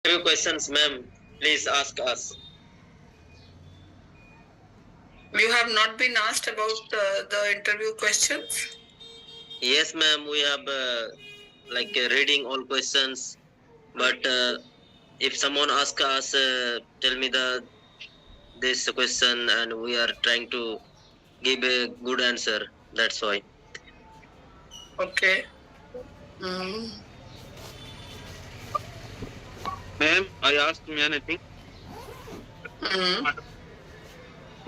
Few questions, ma'am. Please ask us. You have not been asked about the interview questions? Yes, ma'am. We have reading all questions, but if someone asks us, tell me this question, and we are trying to give a good answer. That's why. Okay. Ma'am, I asked me anything.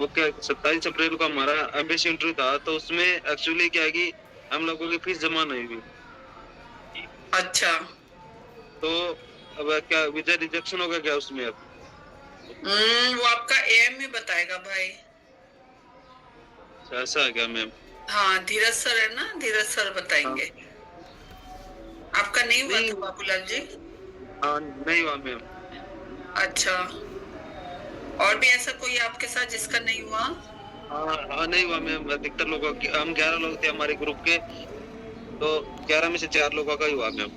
Okay 27 अप्रैल को हमारा embassy interview था, तो उसमें actually क्या है कि हम लोगों की फीस जमा नहीं हुई। अच्छा, तो अब क्या वीजा रिजेक्शन होगा क्या उसमें? अब वो आपका एम ही बताएगा भाई। ऐसा है क्या मैम? हाँ, धीरज सर है ना, धीरज सर बताएंगे। आपका नहीं हुआ था बाबूलाल जी? हाँ, नहीं हुआ मैम। अच्छा, और भी ऐसा कोई आपके साथ जिसका नहीं हुआ? हाँ, नहीं हुआ मैम। अधिकतर लोगों की, हम 11 लोग थे हमारे ग्रुप के, तो 11 में से 4 लोगों का ही हुआ मैम।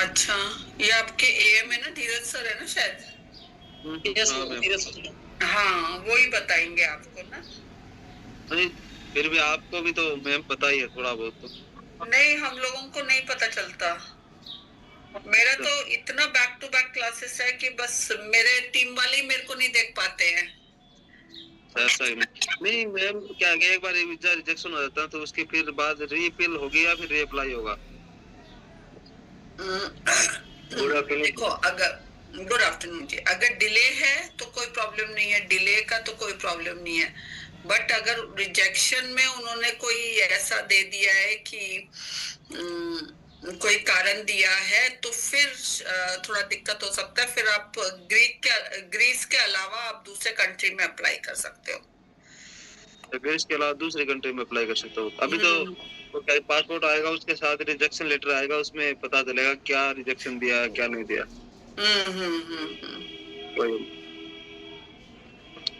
अच्छा, ये आपके एम है ना, धीरज सर है ना शायद? हाँ, वो ही बताएंगे आपको ना। नहीं, फिर भी आपको भी तो मैम पता ही है थोड़ा बहुत तो। नहीं, हम लोगों को नहीं पता चलता। मेरा तो इतना बैक टू बैक क्लासेस है कि बस मेरे टीम वाले ही मेरे को नहीं देख पाते हैं। ऐसा ही नहीं मैम, क्या है एक बार वीजा रिजेक्शन हो जाता है तो उसके फिर बाद रीअपील होगी या फिर रीअप्लाई होगा? देखो, अगर गुड आफ्टरनून जी, अगर डिले है तो कोई प्रॉब्लम नहीं है, डिले का तो कोई प्रॉब्लम नहीं है। बट अगर रिजेक्शन में उन्होंने कोई ऐसा दे दिया है कि कोई कारण दिया है तो फिर थोड़ा दिक्कत हो सकता है। फिर आप ग्रीस के अलावा आप दूसरे कंट्री में अप्लाई कर सकते हो। ग्रीस के अलावा दूसरी कंट्री में अप्लाई कर सकते हो? अभी तो क्या पासपोर्ट आएगा, उसके साथ रिजेक्शन लेटर आएगा, उसमें पता चलेगा क्या रिजेक्शन दिया है क्या नहीं दिया।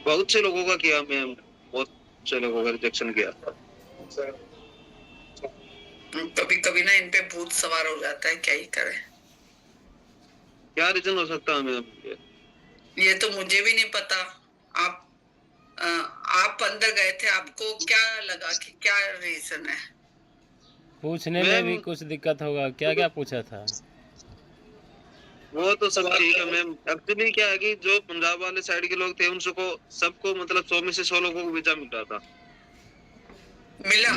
बहुत से लोगों का किया मैम, बहुत से लोगों का रिजेक्शन किया। कभी कभी ना इन पे भूत सवार हो जाता है, क्या ही करे। क्या रीजन हो सकता है मैम? ये तो मुझे भी नहीं पता। आप अंदर गए थे, आपको क्या लगा कि क्या रीजन है? पूछने में भी कुछ दिक्कत होगा, क्या क्या पूछा था? वो तो सब ठीक है मैम। एक्चुअली क्या है कि जो पंजाब वाले साइड के लोग थे उनको सबको मतलब 100 में से 100 लोगों को वीजा मिल रहा था। मिला?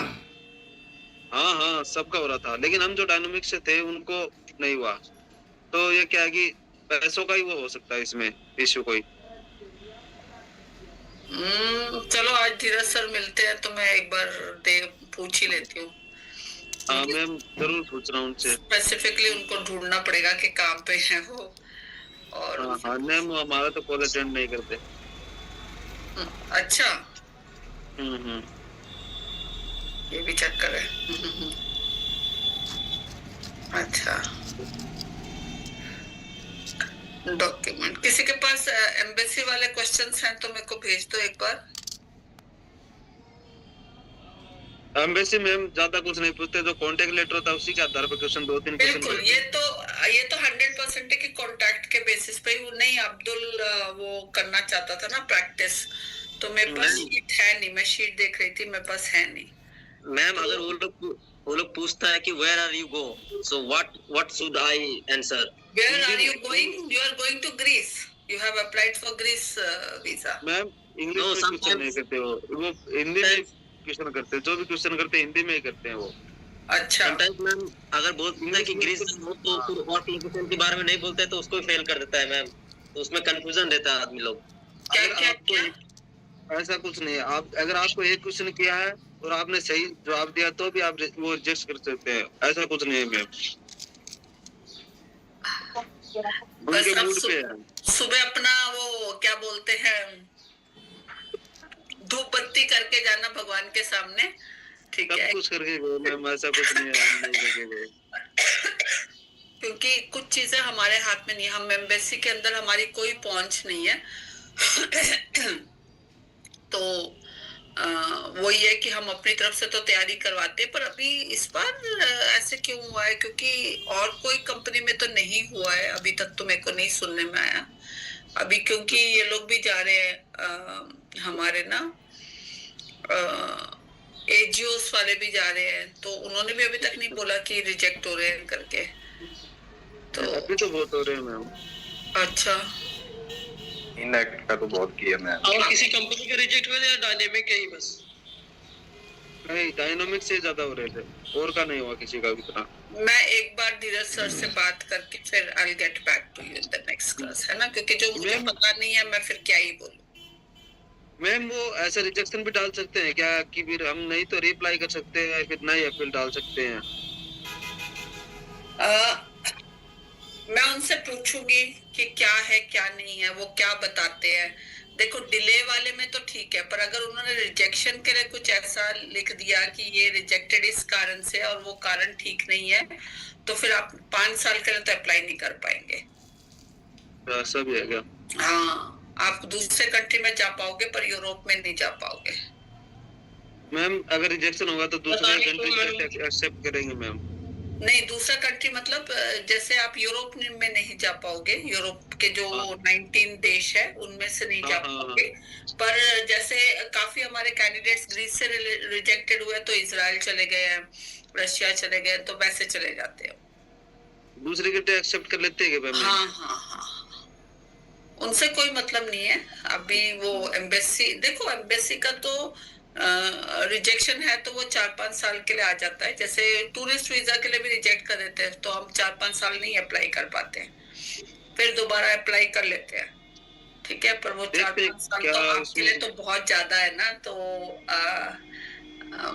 हाँ, सबका हो रहा था, लेकिन हम जो डायनामिक से थे उनको नहीं हुआ। तो ये क्या है कि पैसों का ही वो हो सकता है इसमें इश्यू कोई। चलो आज धीरज सर मिलते हैं तो मैं एक बार पूछ ही लेती हूँ। हाँ मैम, जरूर पूछ रहा हूँ उनसे। स्पेसिफिकली उनको ढूंढना पड़ेगा कि काम पे है वो। और हाँ मैम, हमारा तो कॉल अटेंड नहीं करते। अच्छा, हम्म। ये भी चक्कर है। अच्छा, डॉक्यूमेंट किसी के पास एम्बेसी वाले क्वेश्चंस हैं तो मेरे को भेज दो एक बार। एम्बेसी मैम ज्यादा कुछ नहीं पूछते, जो कॉन्टेक्ट लेटर होता है उसी के आधार पर क्वेश्चन 2-3 क्वेश्चन। बिल्कुल, ये तो 100% है कि कॉन्टैक्ट के बेसिस पे वो नहीं। अब्दुल वो करना चाहता था ना प्रैक्टिस, तो मेरे पास शीट है नहीं। मैं शीट देख रही थी, मेरे पास है नहीं। मैम, अगर वो लोग पूछता है कि where are you go, so what should I answer? Where are you going? You are going to Greece. You have applied for Greece visa. Ma'am English में क्वेश्चन नहीं करते वो हिंदी में क्वेश्चन करते हैं। जो भी क्वेश्चन करते हैं हिंदी में ही करते हैं वो। अच्छा, समटाइम्स मैम अगर बोलते हैं कि ग्रीस तो फिर और लोकेशन के बारे में नहीं बोलते तो उसको फेल कर देता है मैम। तो उसमें कंफ्यूजन रहता है आदमी लोग। क्या? ऐसा कुछ नहीं है। आप अगर आपको एक क्वेश्चन किया है और आपने सही जवाब दिया तो भी आप वो रिजेक्ट कर सकते हैं। ऐसा कुछ नहीं है मैम। उनके मूड पे है। सुबह अपना वो क्या बोलते हैं, धूप बत्ती करके जाना भगवान के सामने, ठीक है? सब कुछ करके गए मैम, ऐसा कुछ नहीं है हम नहीं करके गए। क्योंकि कुछ चीजें हमारे हाथ में नहीं है। हम एम्बेसी के अंदर हमारी कोई पहुंच नहीं है। तो वही है कि हम अपनी तरफ से तो तैयारी करवाते हैं, पर अभी इस बार ऐसे क्यों हुआ है, क्योंकि और कोई कंपनी में तो नहीं हुआ है अभी तक, तो मेरे को नहीं सुनने में आया अभी, क्योंकि ये लोग भी जा रहे हैं हमारे ना एजीओस वाले भी जा रहे हैं, तो उन्होंने भी अभी तक नहीं बोला कि रिजेक्ट हो रहे हैं करके। तो अभी तो बहुत हो रहे हैं मैम, अच्छा, इनएक्ट का तो बहुत किया मैम। और किसी कंपनी के रिजेक्ट हुए थे या डायनेमिक के ही बस? नहीं, डायनामिक से ज्यादा हो रहे थे, और का नहीं हुआ किसी का भी इतना। मैं एक बार धीरज सर से बात करके फिर I will get back to you in the next class, है ना, क्योंकि जो मुझे मैम- पता नहीं है मैं फिर क्या ही बोलूं। मैम वो ऐसा रिजेक्शन भी डाल सकते हैं क्या कि फिर हम नहीं तो रिप्लाई कर सकते हैं, फिर नहीं अपील डाल सकते हैं? मैं उनसे पूछूंगी कि क्या है क्या नहीं है, वो क्या बताते हैं। देखो डिले वाले में तो ठीक है, पर अगर उन्होंने रिजेक्शन के लिए कुछ ऐसा लिख दिया कि ये रिजेक्टेड इस कारण से और वो कारण ठीक नहीं है, तो फिर आप 5 साल के लिए तो अप्लाई नहीं कर पाएंगे। ऐसा भी है क्या? हाँ, आप दूसरे कंट्री में जा पाओगे पर यूरोप में नहीं जा पाओगे। मैम अगर रिजेक्शन होगा तो दूसरे पता नहीं कंट्री क्यों मैम। कैसे एक्सेप्ट करेंगे मैम? नहीं, दूसरा कंट्री मतलब जैसे आप यूरोप में नहीं जा पाओगे, यूरोप के जो 19 देश है उनमें से नहीं जा हाँ, हाँ, पाओगे। पर जैसे काफी हमारे कैंडिडेट्स ग्रीस से रिजेक्टेड हुए तो इजराइल चले गए हैं, रशिया चले गए, तो वैसे चले जाते हैं। दूसरी कंट्री एक्सेप्ट कर लेते हैं क्या मैम? हाँ हाँ हाँ, उनसे कोई मतलब नहीं है अभी। वो एम्बेसी, देखो एम्बेसी का तो रिजेक्शन है तो वो 4-5 साल के लिए आ जाता है। जैसे टूरिस्ट वीजा के लिए भी रिजेक्ट कर देते हैं तो हम 4-5 साल नहीं अप्लाई कर पाते हैं, फिर दोबारा अप्लाई कर लेते हैं, ठीक है। पर वो 4-5 साल क्या तो आपके उसमें- लिए तो बहुत ज्यादा है ना, तो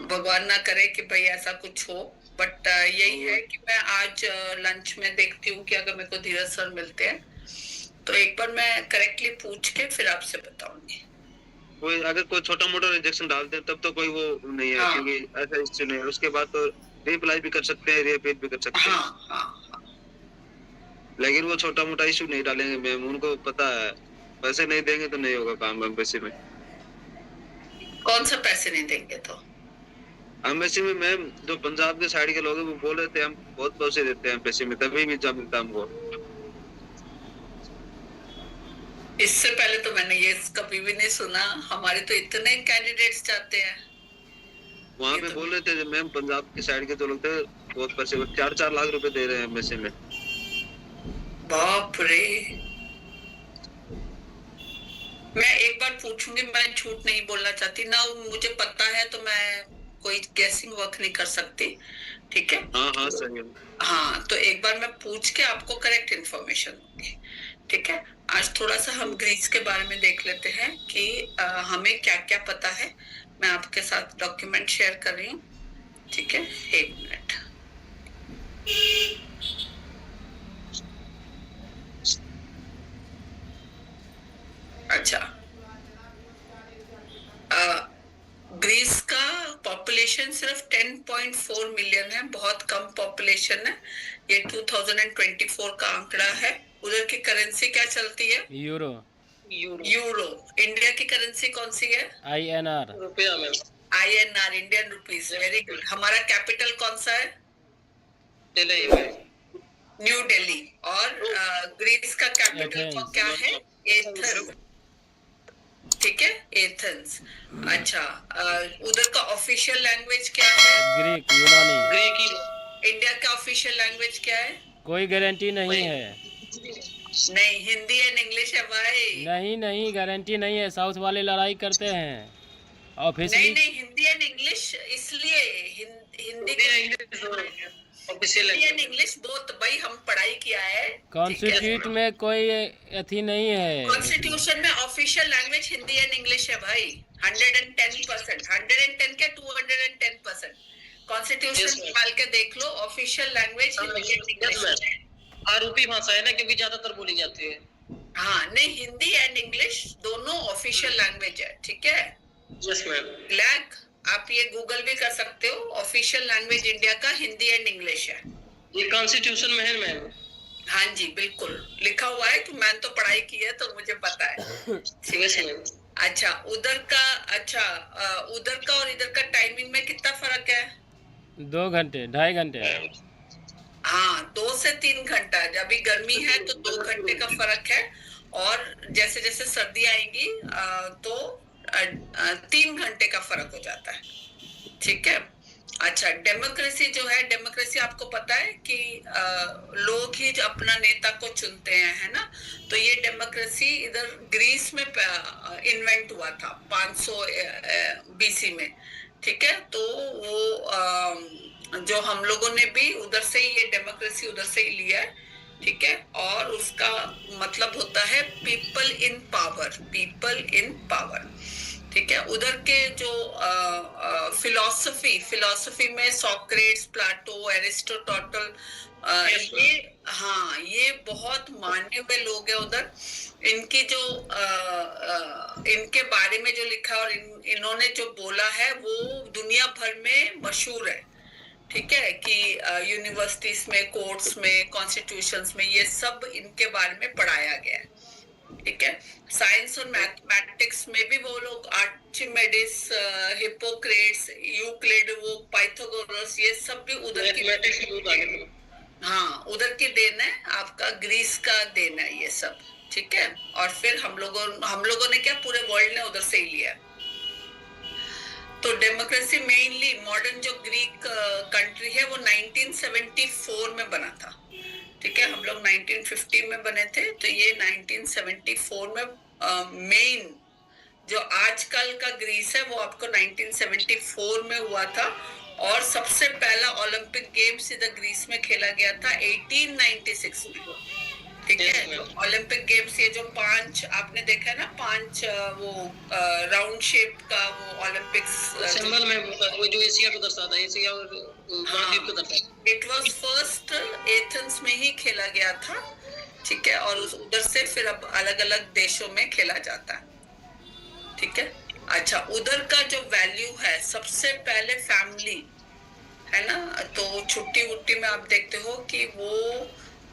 भगवान ना करे कि भाई ऐसा कुछ हो। बट यही है कि मैं आज लंच में देखती हूँ कि अगर मेरे को धीरज सर मिलते हैं तो एक बार मैं करेक्टली पूछ के फिर आपसे बताऊंगी। कोई अगर कोई छोटा मोटा रिजेक्शन डालते हैं तब तो कोई वो नहीं है, हाँ। क्योंकि ऐसा इश्यू नहीं है। उसके बाद तो रिप्लाई भी कर सकते हैं, रिअपील भी कर सकते हैं। हाँ हाँ हाँ, लेकिन वो छोटा मोटा इशू नहीं डालेंगे मैम, उनको पता है पैसे नहीं देंगे तो नहीं होगा काम एम्बेसी में। कौन सा पैसे नहीं देंगे तो? एम्बेसी में मैम जो पंजाब के साइड के लोग हैं वो बोल रहे थे हम बहुत पैसे देते हैं एम्बेसी में, तभी वीजा मिलता हमको। इससे पहले तो मैंने ये कभी भी नहीं सुना। हमारे तो इतने कैंडिडेट्स जाते हैं वहाँ पे बोल रहे थे मैम, पंजाब के साइड के जो लोग थे बहुत पैसे, 4-4 लाख रुपए दे रहे हैं एम्बेसी में। बाप रे। मैं एक बार पूछूंगी, मैं झूठ नहीं बोलना चाहती ना, मुझे पता है तो मैं कोई गेसिंग वर्क नहीं कर सकती, ठीक है। हाँ हाँ सही है। हाँ, तो एक बार मैं पूछ के आपको करेक्ट इन्फॉर्मेशन दूंगी, ठीक है। आज थोड़ा सा हम ग्रीस के बारे में देख लेते हैं कि हमें क्या क्या पता है। मैं आपके साथ डॉक्यूमेंट शेयर कर रही हूँ, ठीक है। 1 मिनट। अच्छा, ग्रीस का पॉपुलेशन सिर्फ 10.4 मिलियन है, बहुत कम पॉपुलेशन है। ये 2024 का आंकड़ा है। उधर की करेंसी क्या चलती है? Euro, euro. इंडिया की करेंसी कौन सी है? INR, रुपया ma'am, INR, Indian rupees. Very good. हमारा कैपिटल कौन सा है? दिल्ली मैम। न्यू दिल्ली। और ग्रीस का कैपिटल एथेंस। क्या है? एथेंस, ठीक है, एथेंस। अच्छा, उधर का ऑफिशियल लैंग्वेज क्या है? ग्रीक, यूनानी। ग्रीक ही। इंडिया का ऑफिशियल लैंग्वेज क्या है? कोई गारंटी नहीं है। नहीं, हिंदी एंड इंग्लिश है भाई। नहीं नहीं, गारंटी नहीं है। साउथ वाले लड़ाई करते हैं नहीं ऑफिशियली। नहीं, हिंदी एंड इंग्लिश, इसलिए Hindi official Hindi and English both भाई, हम पढ़ाई किया है। कॉन्स्टिट्यूट में कोई अथी नहीं है। कॉन्स्टिट्यूशन में official language Hindi and English है भाई। 110%, 110 क्या 210%। Constitution Yes, ma'am. निकाल के देख लो, official language Hindi and English है। आरोपी भाषा है ना, क्योंकि ज्यादातर बोली जाती है। हाँ, नहीं, हिंदी एंड इंग्लिश दोनों ऑफिशियल लैंग्वेज है, ठीक है। Yes ma'am. ब्लैक, आप ये गूगल भी कर सकते हो। ऑफिशियल लैंग्वेज इंडिया का हिंदी एंड इंग्लिश है। ये कॉन्स्टिट्यूशन में है मैम। हाँ जी, बिल्कुल लिखा हुआ है कि मैंने तो पढ़ाई की है तो मुझे पता है। Yes ma'am. अच्छा उधर का उधर का और इधर का टाइमिंग में कितना फर्क है? 2 घंटे 2.5 घंटे है। हाँ 2 से 3 घंटा। अभी गर्मी है तो 2 घंटे का फर्क है, और जैसे जैसे सर्दी आएगी तो 3 घंटे का फर्क हो जाता है। ठीक है। अच्छा डेमोक्रेसी जो है, डेमोक्रेसी आपको पता है कि लोग ही जो अपना नेता को चुनते हैं, है ना? तो ये डेमोक्रेसी इधर ग्रीस में इन्वेंट हुआ था 500 बीसी में। ठीक है। तो वो जो हम लोगों ने भी उधर से ही ये डेमोक्रेसी उधर से ही लिया है। ठीक है। और उसका मतलब होता है people in power, people in power. ठीक है। उधर के जो फिलॉसफी में सोक्रेट्स, प्लाटो, एरिस्टोटल, ये बहुत माने हुए लोग हैं उधर। इनकी जो इनके बारे में जो लिखा और इन्होंने जो बोला है वो दुनिया भर में मशहूर है। ठीक है कि यूनिवर्सिटीज में, कोर्ट्स में, कॉन्स्टिट्यूशंस में ये सब इनके बारे में पढ़ाया गया है। ठीक है। साइंस और मैथमेटिक्स में भी वो लोग आर्चिमेडिस, हिप्पोक्रेट्स, यूक्लिड, वो पाइथागोरस, ये सब भी उधर की, हाँ उधर की देन है, आपका ग्रीस का देन है ये सब। ठीक है। और फिर हम लोगों ने क्या, पूरे वर्ल्ड ने उधर से ही लिया। तो डेमोक्रेसी मेनली मॉडर्न जो ग्रीक कंट्री है वो 1974 में बना था। ठीक है। हम लोग 1950 में बने थे, तो ये 1974 में मेन जो आजकल का ग्रीस है वो आपको 1974 में हुआ था। और सबसे पहला ओलंपिक गेम्स इधर ग्रीस में खेला गया था 1896 में। ठीक है। ओलंपिक गेम्स ये जो 5 आपने देखा है ना, 5 वो राउंड शेप का वो ओलंपिक्स सिंबल में वो जो एशिया को दर्शाता है, एशिया और महाद्वीप को दर्शाता है। इट वाज फर्स्ट एथेंस में ही खेला गया था। ठीक है। और उधर से फिर अब अलग अलग देशों में खेला जाता है। ठीक है। अच्छा उधर का जो वैल्यू है, सबसे पहले फैमिली है ना, तो छुट्टी वुट्टी में आप देखते हो कि वो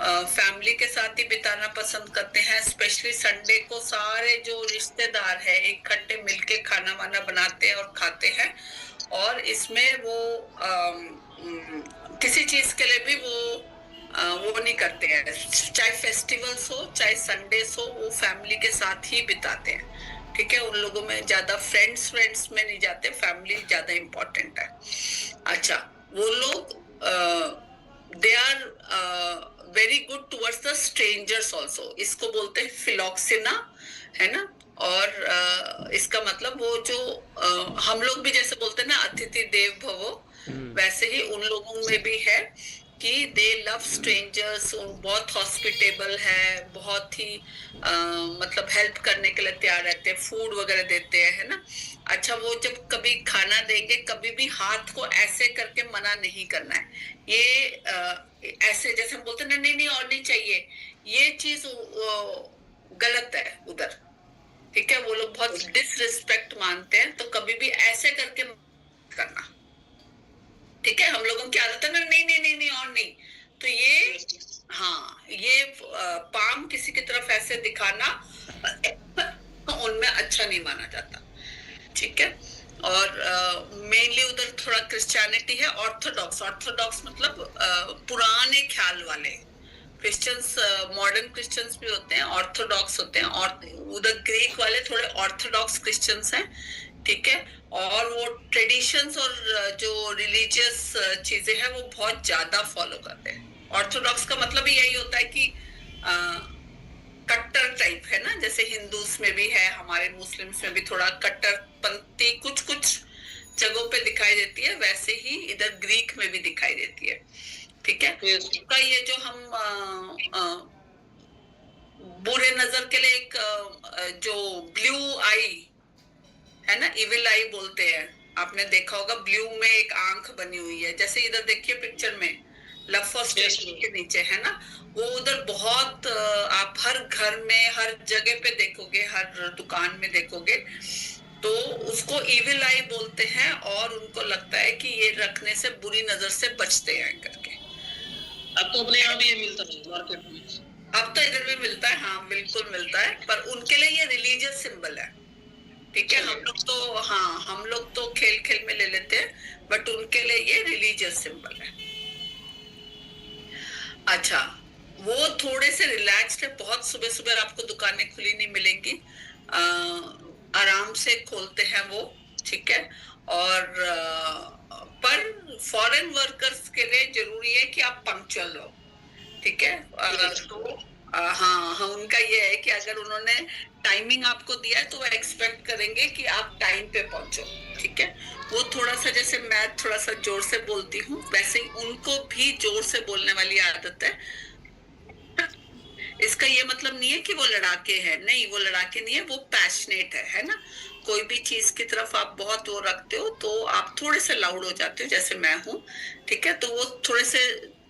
फैमिली के साथ ही बिताना पसंद करते हैं। स्पेशली संडे को सारे जो रिश्तेदार है इकट्ठे मिलके खाना वाना बनाते हैं और खाते हैं। और इसमें वो किसी चीज के लिए भी वो नहीं करते हैं, चाहे फेस्टिवल्स हो चाहे संडेस हो, वो फैमिली के साथ ही बिताते हैं। ठीक है। उन लोगों में ज्यादा फ्रेंड्स में नहीं जाते, फैमिली ज्यादा इम्पोर्टेंट है। अच्छा वो लोग they are very good towards the strangers also. इसको बोलते हैं फिलॉक्सिना, है ना। और इसका मतलब वो जो हम लोग भी जैसे बोलते हैं ना अतिथि देव भवो, वैसे ही उन लोगों में भी है कि दे लव स्ट्रेंजर्स। बहुत हॉस्पिटेबल है, बहुत ही मतलब हेल्प करने के लिए तैयार रहते हैं, फूड वगैरह देते हैं, है ना। अच्छा वो जब कभी खाना देंगे कभी भी हाथ को ऐसे करके मना नहीं करना है। ये ऐसे जैसे हम बोलते हैं ना, नहीं और नहीं चाहिए, ये चीज गलत है उधर। ठीक है। वो लोग बहुत डिसरिस्पेक्ट मानते हैं, तो कभी भी ऐसे करके करना। ठीक है। हम लोगों की आदत है ना, नहीं और नहीं, तो ये ये पाम किसी की तरफ ऐसे दिखाना उनमें अच्छा नहीं माना जाता। ठीक है। और मेनली उधर थोड़ा क्रिश्चियनिटी है, ऑर्थोडॉक्स मतलब पुराने ख्याल वाले क्रिश्चियंस। मॉडर्न क्रिश्चियंस भी होते हैं, ऑर्थोडॉक्स होते हैं, और उधर ग्रीक वाले थोड़े ऑर्थोडॉक्स क्रिश्चियंस हैं। ठीक है। और वो ट्रेडिशंस और जो रिलीजियस चीजें हैं वो बहुत ज्यादा फॉलो करते हैं। ऑर्थोडॉक्स का मतलब ही यही होता है कि कट्टर टाइप, है ना, जैसे हिंदूस में भी है, हमारे मुस्लिम्स में भी थोड़ा कट्टरपंथी कुछ जगहों पे दिखाई देती है, वैसे ही इधर ग्रीक में भी दिखाई देती है। ठीक है। उसका ये जो हम बुरे नजर के लिए एक जो ब्लू आई है ना, इविल आई बोलते हैं, आपने देखा होगा, ब्लू में एक आंख बनी हुई है, जैसे इधर देखिए पिक्चर में लव फर्स्ट के नीचे, है ना, वो उधर बहुत आप हर घर में हर जगह पे देखोगे, हर दुकान में देखोगे, तो उसको इविल आई बोलते हैं। और उनको लगता है कि ये रखने से बुरी नजर से बचते हैं करके। अब तो अपने यहाँ भी ये मिलता है मार्केट में। अब तो इधर भी मिलता है, हाँ बिल्कुल मिलता है, पर उनके लिए ये रिलीजियस सिंबल है। ठीक है, हम लोग तो खेल खेल में ले लेते हैं, बट उनके लिए ये रिलीजियस सिंबल है। अच्छा, वो थोड़े से रिलैक्स्ड है, बहुत सुबह सुबह आपको दुकानें खुली नहीं मिलेंगी, आराम से खोलते हैं वो, ठीक है। और पर फॉरेन वर्कर्स के लिए जरूरी है कि आप पंक्चुअल हो, ठीक है। तो हाँ, उनका ये है कि अगर उन्होंने टाइमिंग आपको दिया है तो वो एक्सपेक्ट करेंगे कि आप टाइम पे पहुंचो, ठीक है। वो थोड़ा सा, जैसे मैं थोड़ा सा जोर से बोलती हूँ, वैसे ही उनको भी जोर से बोलने वाली आदत है। इसका ये मतलब नहीं है कि वो लड़ाके हैं, नहीं, वो लड़ाके नहीं है, वो पैशनेट है ना। कोई भी चीज की तरफ आप बहुत वो रखते हो तो आप थोड़े से लाउड हो जाते हो, जैसे मैं हूँ, ठीक है। तो वो थोड़े से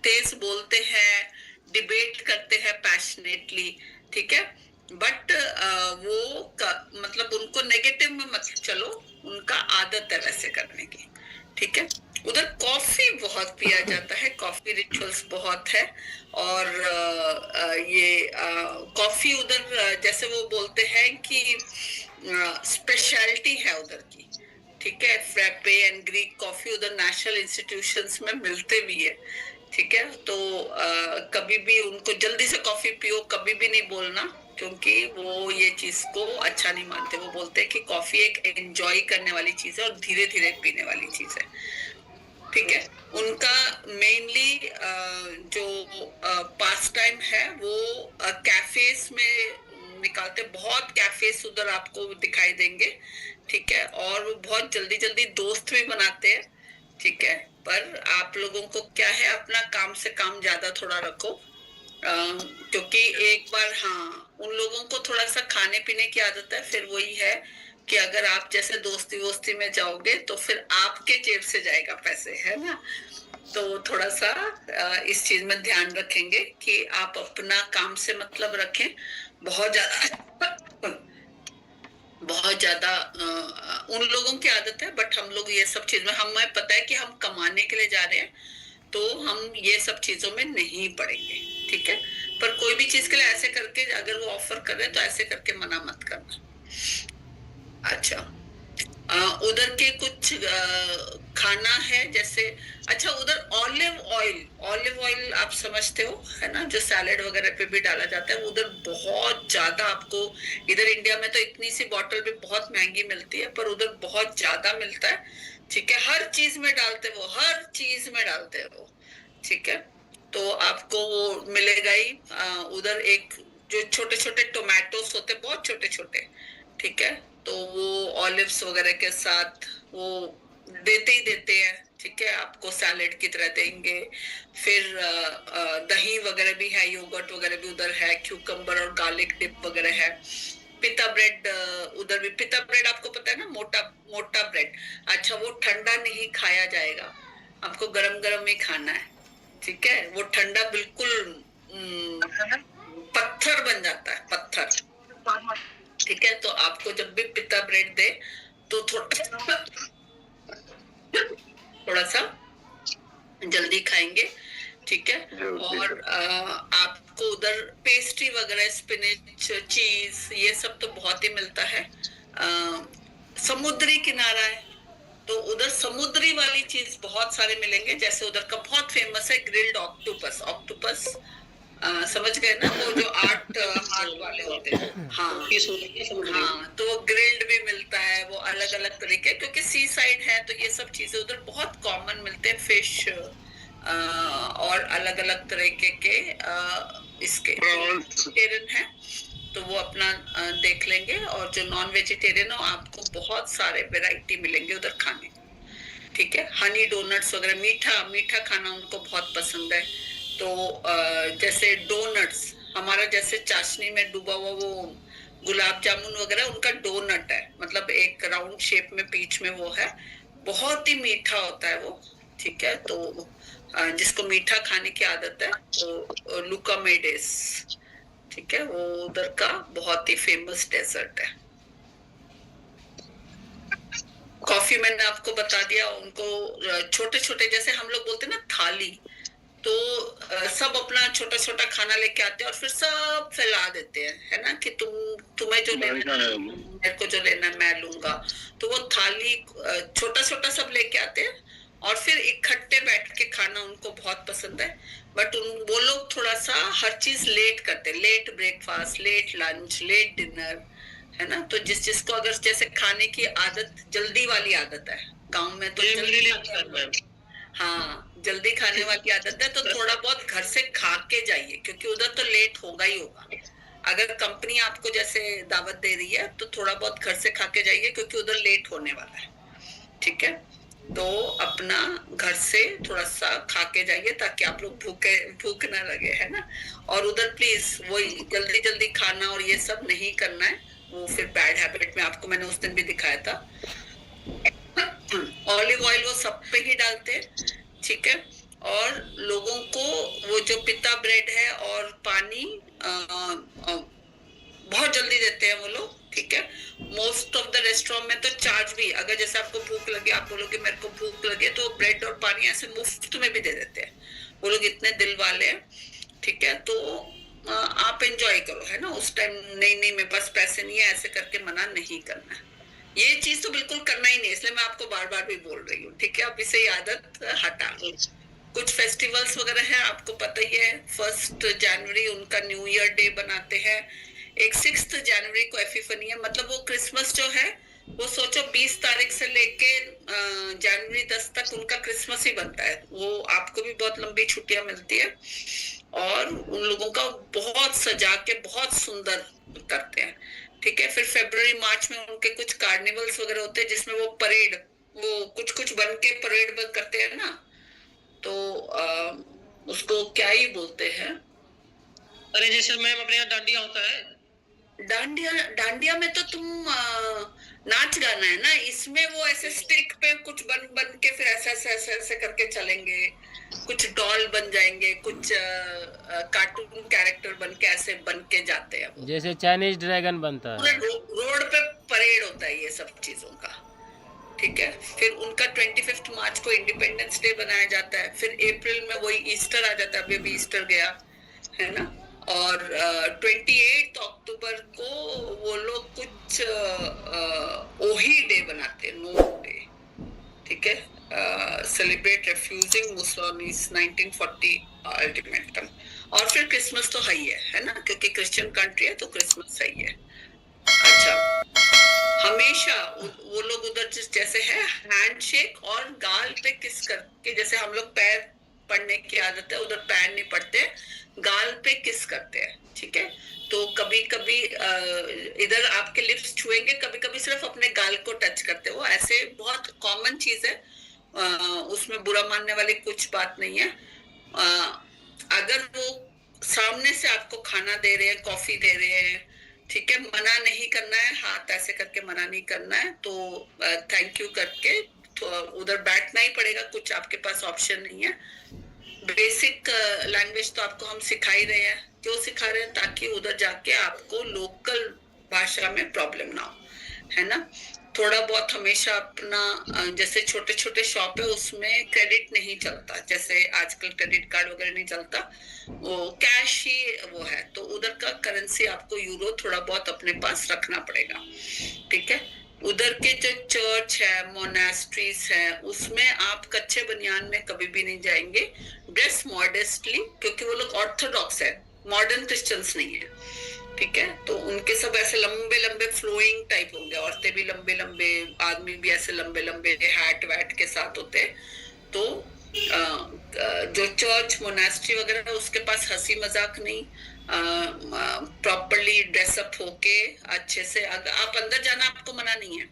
तेज बोलते हैं, डिबेट करते हैं पैशनेटली, ठीक है। बट मतलब उनको नेगेटिव में मत चलो, उनका आदत है वैसे करने की, ठीक है। उधर कॉफी बहुत पिया जाता है, कॉफी रिचुअल्स बहुत है। और ये कॉफी उधर जैसे वो बोलते हैं कि स्पेशलिटी है उधर की, ठीक है। फ्रैपे एंड ग्रीक कॉफी उधर नेशनल इंस्टीट्यूशंस में मिलते भी है, ठीक है। तो कभी भी उनको जल्दी से कॉफी पियो कभी भी नहीं बोलना, क्योंकि वो ये चीज को अच्छा नहीं मानते। वो बोलते हैं कि कॉफी एक एंजॉय करने वाली चीज है और धीरे धीरे पीने वाली चीज है, ठीक है। उनका मेनली जो पास टाइम है वो कैफेस में निकालते, बहुत कैफेस उधर आपको दिखाई देंगे, ठीक है। और वो बहुत जल्दी जल्दी दोस्त भी बनाते हैं, ठीक है। पर आप लोगों को क्या है, अपना काम से काम ज्यादा थोड़ा रखो, क्योंकि एक बार, हाँ, उन लोगों को थोड़ा सा खाने पीने की आदत है। फिर वही है कि अगर आप जैसे दोस्ती वोस्ती में जाओगे तो फिर आपके जेब से जाएगा पैसे, है ना। तो थोड़ा सा इस चीज में ध्यान रखेंगे कि आप अपना काम से मतलब रखें। बहुत ज्यादा उन लोगों की आदत है, बट हम लोग ये सब चीज में, हमें पता है कि हम कमाने के लिए जा रहे हैं, तो हम ये सब चीजों में नहीं पड़ेंगे, ठीक है। पर कोई भी चीज के लिए ऐसे करके अगर वो ऑफर कर रहे हैं तो ऐसे करके मना मत करना। अच्छा, उधर के कुछ खाना है जैसे, अच्छा, उधर ऑलिव ऑयल आप समझते हो, है ना, जो सैलेड वगैरह पे भी डाला जाता है। उधर बहुत ज्यादा आपको, इधर इंडिया में तो इतनी सी बॉटल भी बहुत महंगी मिलती है, पर उधर बहुत ज्यादा मिलता है, ठीक है। हर चीज में डालते वो, ठीक है। तो आपको वो मिलेगा ही। उधर एक जो छोटे छोटे टोमेटोस होते, बहुत छोटे छोटे, ठीक है। तो वो ऑलिव्स वगैरह के साथ वो देते ही देते हैं, ठीक है। आपको सैलेड की तरह देंगे। फिर दही वगैरह भी है, योगर्ट वगैरह भी उधर है, क्यूकम्बर और गार्लिक डिप वगैरह है। पिता ब्रेड, उधर भी पिता ब्रेड आपको पता है ना, मोटा मोटा ब्रेड। अच्छा, वो ठंडा नहीं खाया जाएगा, आपको गरम गरम ही खाना है, ठीक है। वो ठंडा बिल्कुल पत्थर बन जाता है, पत्थर, ठीक है। तो आपको जब भी पिता ब्रेड दे तो थोड़ा सा जल्दी खाएंगे, ठीक है। और आपको उधर पेस्ट्री वगैरह, स्पिनच, चीज, ये सब तो बहुत ही मिलता है। समुद्री किनारा है तो उधर समुद्री वाली चीज बहुत सारे मिलेंगे। जैसे उधर का बहुत फेमस है ग्रिल्ड ऑक्टोपस, समझ गए ना, वो जो 8 हाथ वाले होते हैं, हाँ, तो वो ग्रिल्ड भी मिलता है, वो अलग अलग तरीके, क्योंकि सी साइड है तो ये सब चीजें उधर बहुत कॉमन मिलते हैं। फिश और अलग अलग तरीके के इसके वेजिटेरियन है तो वो अपना देख लेंगे, और जो नॉन वेजिटेरियन हो आपको बहुत सारे वैरायटी मिलेंगे उधर खाने, ठीक है। हनी डोनट्स वगैरह, मीठा खाना उनको बहुत पसंद है। तो जैसे डोनट्स, हमारा जैसे चाशनी में डूबा हुआ वो गुलाब जामुन वगैरह, उनका डोनट है, मतलब एक राउंड शेप में बीच में वो है, बहुत ही मीठा होता है वो, ठीक है। तो जिसको मीठा खाने की आदत है तो लुकामेडेस, ठीक है, वो उधर का बहुत ही फेमस डेजर्ट है। कॉफी मैंने आपको बता दिया। उनको छोटे छोटे, जैसे हम लोग बोलते हैं ना थाली, तो सब अपना छोटा छोटा खाना लेके आते हैं और फिर सब फैला देते हैं, है ना, कि तुम्हें जो लेना है, मेरे को जो लेना है मैं लूंगा। तो वो थाली छोटा छोटा सब लेके आते हैं और फिर इकट्ठे बैठ के खाना उनको बहुत पसंद है। बट वो लोग थोड़ा सा हर चीज लेट करते हैं, late breakfast, late lunch, late dinner, है ना। तो जिसको अगर जैसे खाने की आदत, जल्दी वाली आदत है, गांव में तो जल्दी, हाँ, जल्दी खाने वाली आदत है, तो थोड़ा बहुत घर से खा के जाइए, क्योंकि उधर तो लेट होगा ही होगा। अगर कंपनी आपको जैसे दावत दे रही है तो थोड़ा बहुत घर से खा के जाइए, क्योंकि उधर लेट होने वाला है, ठीक है। तो अपना घर से थोड़ा सा खा के जाइए ताकि आप लोग भूख ना लगे, है ना। और उधर प्लीज वही जल्दी जल्दी खाना और ये सब नहीं करना है, वो फिर बैड हैबिट में आपको मैंने उस दिन भी दिखाया था। ऑलिव ऑयल वो सब पे ही डालते हैं, ठीक है। और लोगों को वो जो पिता ब्रेड है और पानी बहुत जल्दी देते हैं वो लोग, ठीक है। मोस्ट ऑफ द रेस्टोरेंट में तो चार्ज भी, अगर जैसे आपको भूख लगे, आप बोलोगे मेरे को भूख लगे, तो ब्रेड और पानी ऐसे मुफ्त में भी दे देते हैं। वो लोग इतने दिल वाले हैं, ठीक है। तो आप एंजॉय करो, है ना। उस टाइम नहीं नहीं मेरे पास पैसे नहीं है ऐसे करके मना नहीं करना है। ये चीज तो बिल्कुल करना ही नहीं, इसलिए मैं आपको बार बार भी बोल रही हूँ, ठीक है। अब इसे आदत हटा। कुछ फेस्टिवल्स वगैरह है, आपको पता ही है। 1 जनवरी उनका न्यू ईयर डे बनाते हैं। एक 6 जनवरी को एपिफनी है, मतलब वो क्रिसमस जो है वो सोचो 20 तारीख से लेके जनवरी 10 तक उनका क्रिसमस ही बनता है। वो आपको भी बहुत लंबी छुट्टियां मिलती है और उन लोगों का बहुत सजा के बहुत सुंदर करते हैं, ठीक है। फिर फरवरी मार्च में उनके कुछ कार्निवल्स वगैरह होते हैं जिसमें वो परेड, वो कुछ कुछ बन के परेड करते हैं ना, तो उसको क्या ही बोलते हैं। अरे जैसे मैम अपने यहाँ डांडिया होता है, डांडिया में तो तुम नाच गाना है ना, इसमें वो ऐसे स्टिक पे कुछ बन के फिर ऐसे ऐसे ऐसे ऐसे करके चलेंगे, कुछ डॉल बन जाएंगे, कुछ कार्टून कैरेक्टर बन के ऐसे बन के जाते हैं, जैसे चाइनीज ड्रैगन बनता है। रोड पे परेड होता है ये सब चीजों का, ठीक है। फिर उनका 25 मार्च को इंडिपेंडेंस डे बनाया जाता है। फिर अप्रैल में वही ईस्टर आ जाता है, अभी ईस्टर गया, है ना। और 28 अक्टूबर को वो लोग कुछ ओही डे बनाते हैं, नो डे, ठीक है। Celebrate refusing Mussolini's 1940 ultimatum. और फिर क्रिसमस तो है ना, क्योंकि क्रिश्चियन कंट्री है तो क्रिसमस है। अच्छा, हमेशा वो लोग उधर जैसे है हैंडशेक और गाल पे किस करके, जैसे हम लोग पैर पड़ने की आदत है, उधर पैर नहीं पड़ते, गाल पे किस करते हैं, ठीक है। तो कभी कभी इधर आपके लिप्स छुएंगे, कभी कभी सिर्फ अपने गाल को टच करते हो, ऐसे बहुत कॉमन चीज है। उसमें बुरा मानने वाली कुछ बात नहीं है। अगर वो सामने से आपको खाना दे रहे हैं, कॉफी दे रहे हैं, ठीक है, मना नहीं करना है, हाथ ऐसे करके मना नहीं करना है, तो थैंक यू करके तो उधर बैठना ही पड़ेगा, कुछ आपके पास ऑप्शन नहीं है। बेसिक लैंग्वेज तो आपको हम सिखा ही रहे हैं। क्यों सिखा रहे हैं? ताकि उधर जाके आपको लोकल भाषा में प्रॉब्लम ना हो, है ना। थोड़ा बहुत हमेशा अपना जैसे छोटे छोटे शॉप है उसमें क्रेडिट नहीं चलता, जैसे आजकल क्रेडिट कार्ड वगैरह नहीं चलता, वो कैश ही वो है। तो उधर का करेंसी आपको यूरो थोड़ा बहुत अपने पास रखना पड़ेगा, ठीक है। उधर के जो चर्च है, मोनास्ट्रीज है, उसमें आप कच्चे बनियान में कभी भी नहीं जाएंगे। ड्रेस मॉडेस्टली, क्योंकि वो लोग ऑर्थोडॉक्स है, मॉडर्न क्रिश्चियंस नहीं है, ठीक है। तो उनके सब ऐसे लंबे लंबे फ्लोइंग टाइप होंगे, औरतें भी लंबे लंबे, आदमी भी ऐसे लंबे लंबे हैट वैट के साथ होते हैं। तो जो चर्च मोनास्ट्री वगैरह है उसके पास हंसी मजाक नहीं, प्रॉपरली ड्रेसअप होके अच्छे से, अगर आप अंदर जाना आपको मना नहीं है,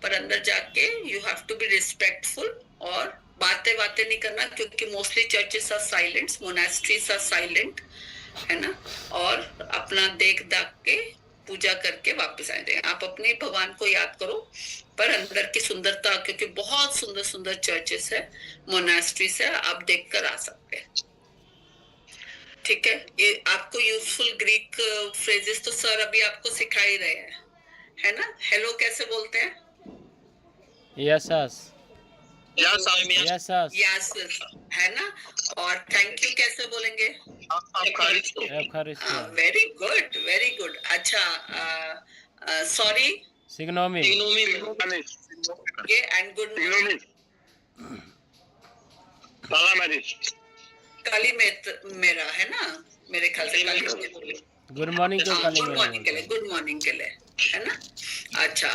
पर अंदर जाके you have to be respectful और बातें नहीं करना, क्योंकि mostly churches are silent, monasteries are silent, है ना। और अपना देख दाख के पूजा करके वापस आ जाए। आप अपने भगवान को याद करो, पर अंदर की सुंदरता, क्योंकि बहुत सुंदर सुंदर चर्चेस है, मोनास्ट्रीज है, आप देखकर आ सकते हैं, ठीक है। ये आपको यूजफुल ग्रीक फ्रेजेस तो सर अभी आपको सिखा ही रहे हैं, है ना। हेलो कैसे बोलते हैं? यस यस यस यस है ना। और थैंक यू कैसे बोलेंगे? एवखारिस्टिया वेरी गुड। अच्छा सॉरी सिग्नोमी ये एंड गुड मॉर्निंग काली मेरा है ना, मेरे ख्याल से काली गुड मॉर्निंग को काली गुड मेरा मॉर्निंग के लिए, गुड मॉर्निंग के लिए है ना। अच्छा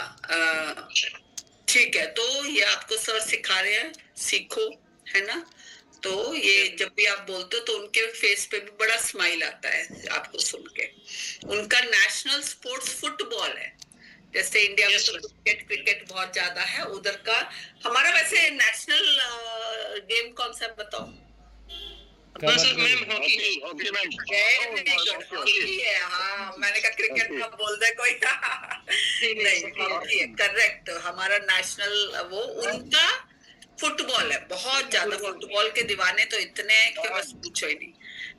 ठीक है, तो ये आपको सर सिखा रहे हैं, सीखो है ना। तो ये जब भी आप बोलते हो तो उनके फेस पे भी बड़ा स्माइल आता है आपको सुन के। उनका नेशनल स्पोर्ट्स फुटबॉल है, जैसे इंडिया में तो क्रिकेट बहुत ज्यादा है, उधर का हमारा वैसे नेशनल गेम कौन सा बताओ? हॉकी है। हाँ मैंने कहा क्रिकेट का बोल दे कोई। नहीं हॉकी है, करेक्ट। हमारा नेशनल वो उनका फुटबॉल है, बहुत ज्यादा। फुटबॉल के दीवाने तो इतने हैं कि बस पूछो ही नहीं।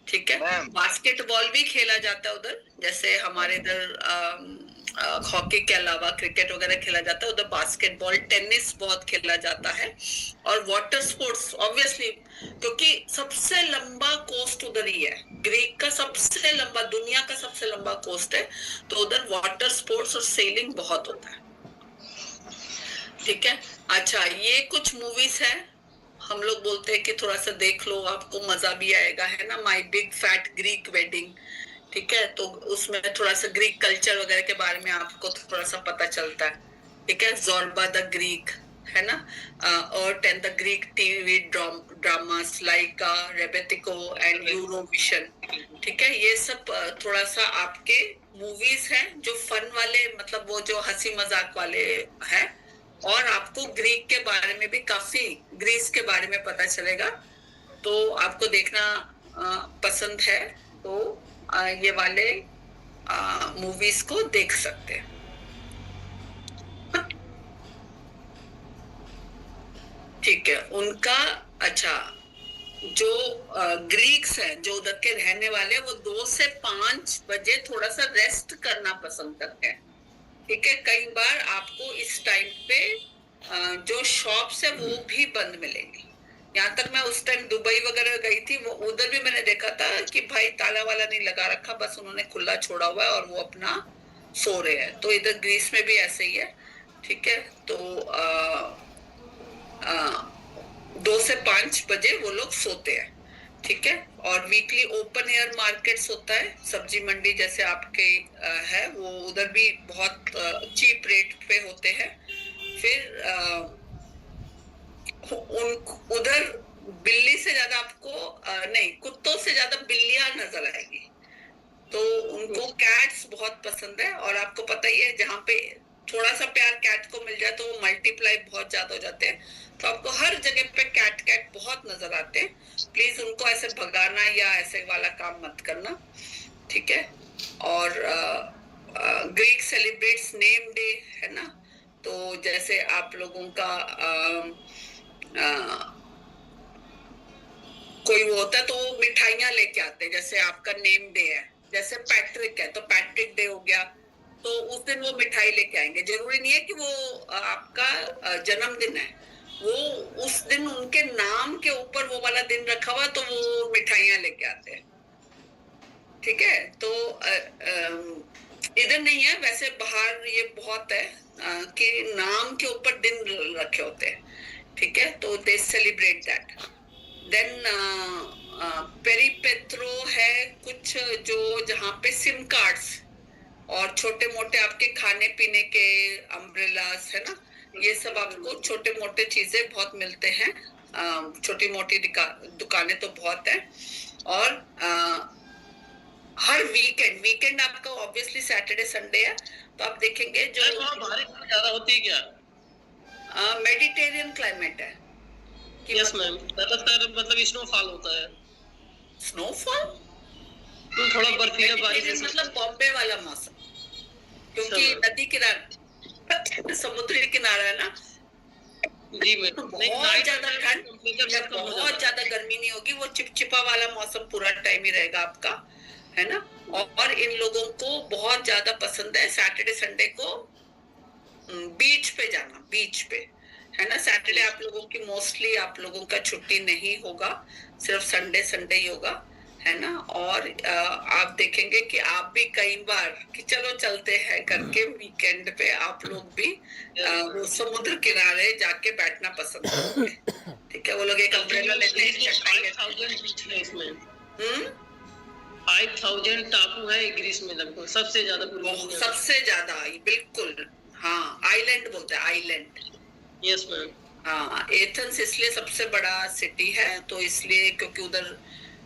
ठीक है, बास्केटबॉल भी खेला जाता है उधर, जैसे हमारे इधर हॉकी के अलावा क्रिकेट वगैरह खेला जाता है, उधर बास्केटबॉल टेनिस बहुत खेला जाता है। और वाटर स्पोर्ट्स ऑब्वियसली, क्योंकि सबसे लंबा कोस्ट उधर ही है, ग्रीक का सबसे लंबा, दुनिया का सबसे लंबा कोस्ट है, तो उधर वाटर स्पोर्ट्स और सेलिंग बहुत होता है। ठीक है, अच्छा ये कुछ मूवीज है, हम लोग बोलते हैं कि थोड़ा सा देख लो, आपको मजा भी आएगा है ना। माई बिग फैट ग्रीक वेडिंग, ठीक है, तो उसमें थोड़ा सा ग्रीक कल्चर वगैरह के बारे में आपको थोड़ा सा पता चलता है। ठीक है, ज़ोर्बा द ग्रीक है ना, और 10 the Greek TV dramas like rebetiko and Eurovision. ठीक है, ये सब थोड़ा सा आपके मूवीज हैं जो फन वाले, मतलब वो जो हंसी मजाक वाले हैं, और आपको ग्रीक के बारे में भी काफी, ग्रीस के बारे में पता चलेगा। तो आपको देखना पसंद है तो ये वाले मूवीज को देख सकते हैं। ठीक है, उनका अच्छा जो ग्रीक्स हैं, जो उधर के रहने वाले, वो 2 से 5 बजे थोड़ा सा रेस्ट करना पसंद करते हैं। ठीक है, कई बार आपको इस टाइम पे जो शॉप्स है वो भी बंद मिलेंगी। यहाँ तक मैं उस टाइम दुबई वगैरह गई थी, वो उधर भी मैंने देखा था कि भाई ताला वाला नहीं लगा रखा, बस उन्होंने खुला छोड़ा हुआ है और वो अपना सो रहे हैं। तो इधर ग्रीस में भी ऐसे ही है। ठीक है, तो 2 से 5 बजे वो लोग सोते हैं। ठीक है, और वीकली ओपन एयर मार्केट्स होता है, सब्जी मंडी जैसे आपके है, वो उधर भी बहुत चीप रेट पे होते हैं। फिर उधर बिल्ली से ज्यादा आपको नहीं, कुत्तों से ज्यादा बिल्लियां नजर आएगी। तो उनको कैट्स बहुत पसंद है, और आपको पता ही है जहाँ पे थोड़ा सा प्यार कैट को मिल जाए तो वो मल्टीप्लाई बहुत ज्यादा हो जाते हैं। तो आपको हर जगह पे कैट बहुत नजर आते हैं। प्लीज उनको ऐसे भगाना या ऐसे वाला काम मत करना। ठीक है, और ग्रीक सेलिब्रेट्स नेम डे है ना, तो जैसे आप लोगों का कोई वो होता है तो वो मिठाइयां लेके आते हैं, जैसे आपका नेम डे है, जैसे पैट्रिक है तो पैट्रिक डे हो गया, तो उस दिन वो मिठाई लेके आएंगे। जरूरी नहीं है कि वो आपका जन्मदिन है, वो उस दिन उनके नाम के ऊपर वो वाला दिन रखा हुआ, तो वो मिठाइयां लेके आते हैं। ठीक है, तो इधर नहीं है, वैसे बाहर ये बहुत है कि नाम के ऊपर दिन रखे होते हैं। ठीक है, तो दे सेलिब्रेट दैट। देन पेरीपेत्रो है कुछ, जो जहाँ पे सिम कार्ड्स और छोटे मोटे आपके खाने पीने के अम्ब्रेलास है ना, ये सब आपको छोटे मोटे चीजें बहुत मिलते हैं। छोटी मोटी दुकानें तो बहुत है। और हर वीकेंड आपका ऑब्वियसली सैटरडे संडे है, तो आप देखेंगे जो बारिश ज्यादा होती है क्या? मेडिटेरियन क्लाइमेट है। यस मैम, ज्यादातर मतलब स्नोफॉल होता है। स्नोफॉल तो थोड़ा बर्फीला बारिश, मतलब बॉम्बे वाला मौसम, क्योंकि नदी किनारा, समुद्री किनारा है ना। जी मैम, बहुत ज्यादा ठंड, बहुत ज्यादा गर्मी नहीं होगी, वो चिपचिपा वाला मौसम पूरा टाइम ही रहेगा आपका, है ना। और इन लोगों को बहुत ज्यादा पसंद है सैटरडे संडे को बीच पे जाना, बीच पे है ना। सैटरडे आप लोगों की मोस्टली आप लोगों का छुट्टी नहीं होगा, सिर्फ संडे ही होगा, है ना। और आप देखेंगे कि आप भी कई बार कि चलो चलते हैं करके वीकेंड पे आप लोग भी वो समुद्र किनारे जाके बैठना पसंद करेंगे। ठीक है, वो लोग एक अम्ब्रेला लेते हैं, चटाई लेते हैं। 5000 टापू है ग्रीस में, लगभग सबसे ज्यादा पूरी दुनिया में। सबसे ज्यादा, बिल्कुल हाँ, आइलैंड बोलते हैं, आइलैंड। Yes ma'am. हाँ, एथेंस इसलिए सबसे बड़ा सिटी है, तो इसलिए क्योंकि उधर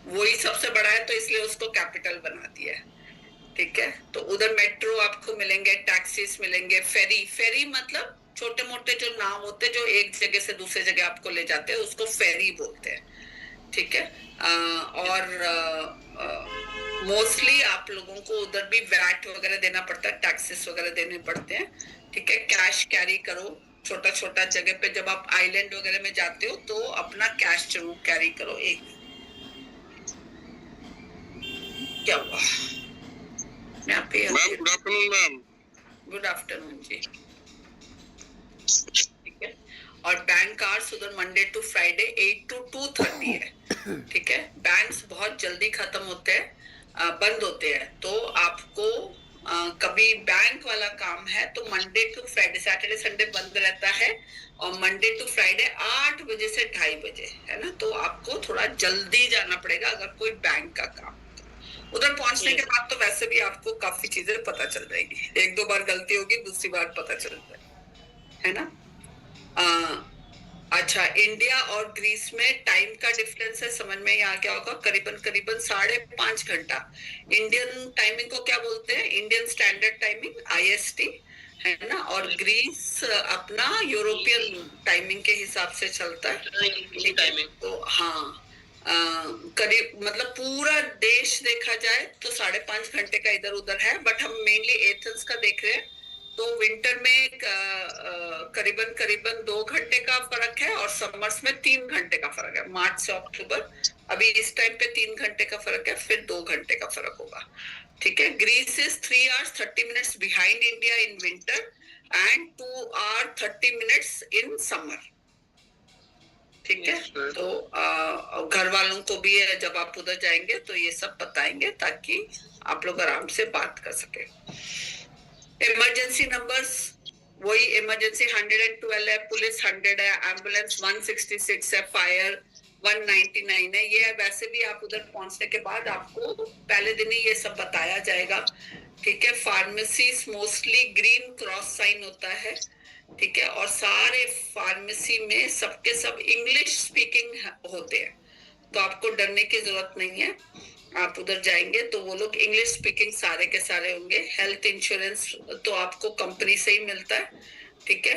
वही सबसे बड़ा है, तो इसलिए उसको कैपिटल बना दिया है। ठीक है, तो उधर मेट्रो आपको मिलेंगे, टैक्सीज मिलेंगे, फेरी मतलब छोटे मोटे जो नाव होते हैं जो एक जगह से दूसरे जगह आपको ले जाते हैं, उसको फेरी बोलते हैं। ठीक है, और मोस्टली आप लोगों को उधर भी वैट वगैरह देना पड़ता है, टैक्सेस वगैरह देने पड़ते हैं। ठीक है, कैश कैरी करो, छोटा छोटा जगह पे जब आप आइलैंड वगैरह में जाते हो तो अपना कैश जरूर कैरी करो। एक क्या हुआ यहाँ पे? Good afternoon ma'am. Good afternoon जी। ठीक है, और बैंक आवर्स उधर मंडे टू फ्राइडे 8 to 2:30 है। ठीक है, बैंक्स बहुत जल्दी खत्म होते हैं, बंद होते हैं, तो आपको कभी बैंक वाला काम है तो Monday to Friday, Saturday Sunday बंद रहता है, और मंडे टू फ्राइडे 8 बजे से 2:30 बजे, है ना। तो आपको थोड़ा जल्दी जाना पड़ेगा अगर कोई बैंक का काम। उधर पहुंचने के बाद तो वैसे भी आपको काफी चीजें पता चल जाएगी, एक दो बार गलती होगी, दूसरी बार पता चल जाएगी, है ना। अच्छा, इंडिया और ग्रीस में टाइम का डिफरेंस है, समझ में यहाँ क्या होगा, करीबन 5.5 घंटा। इंडियन टाइमिंग को क्या बोलते हैं? इंडियन स्टैंडर्ड टाइमिंग, IST, है ना। और ग्रीस अपना यूरोपियन टाइमिंग के हिसाब से चलता है। तो हाँ, करीब मतलब पूरा देश देखा जाए तो 5.5 घंटे का इधर उधर है, बट हम मेनली एथेंस का देख रहे हैं। तो विंटर में करीबन 2 घंटे का फर्क है, और समर्स में 3 घंटे का फर्क है। मार्च से अक्टूबर अभी इस टाइम पे 3 घंटे का फर्क है, फिर 2 घंटे का फर्क होगा। ठीक है, Greece is 3 hours 30 minutes behind India in winter and 2 hours 30 minutes in summer. ठीक है, तो घर वालों को भी जब आप उधर जाएंगे तो ये सब बताएंगे ताकि आप लोग आराम से बात कर सके। इमरजेंसी नंबर्स वही, इमरजेंसी 112 है, पुलिस 100 है, एम्बुलेंस 166 है, फायर 199 है। ये वैसे भी आप उधर पहुंचने के बाद आपको पहले दिन ही ये सब बताया जाएगा। ठीक है, pharmacies mostly green cross sign होता है। ठीक है, और सारे फार्मेसी में सबके सब इंग्लिश स्पीकिंग होते हैं, तो आपको डरने की जरूरत नहीं है। आप उधर जाएंगे तो वो लोग इंग्लिश स्पीकिंग सारे के सारे होंगे। हेल्थ इंश्योरेंस तो आपको कंपनी से ही मिलता है। ठीक है,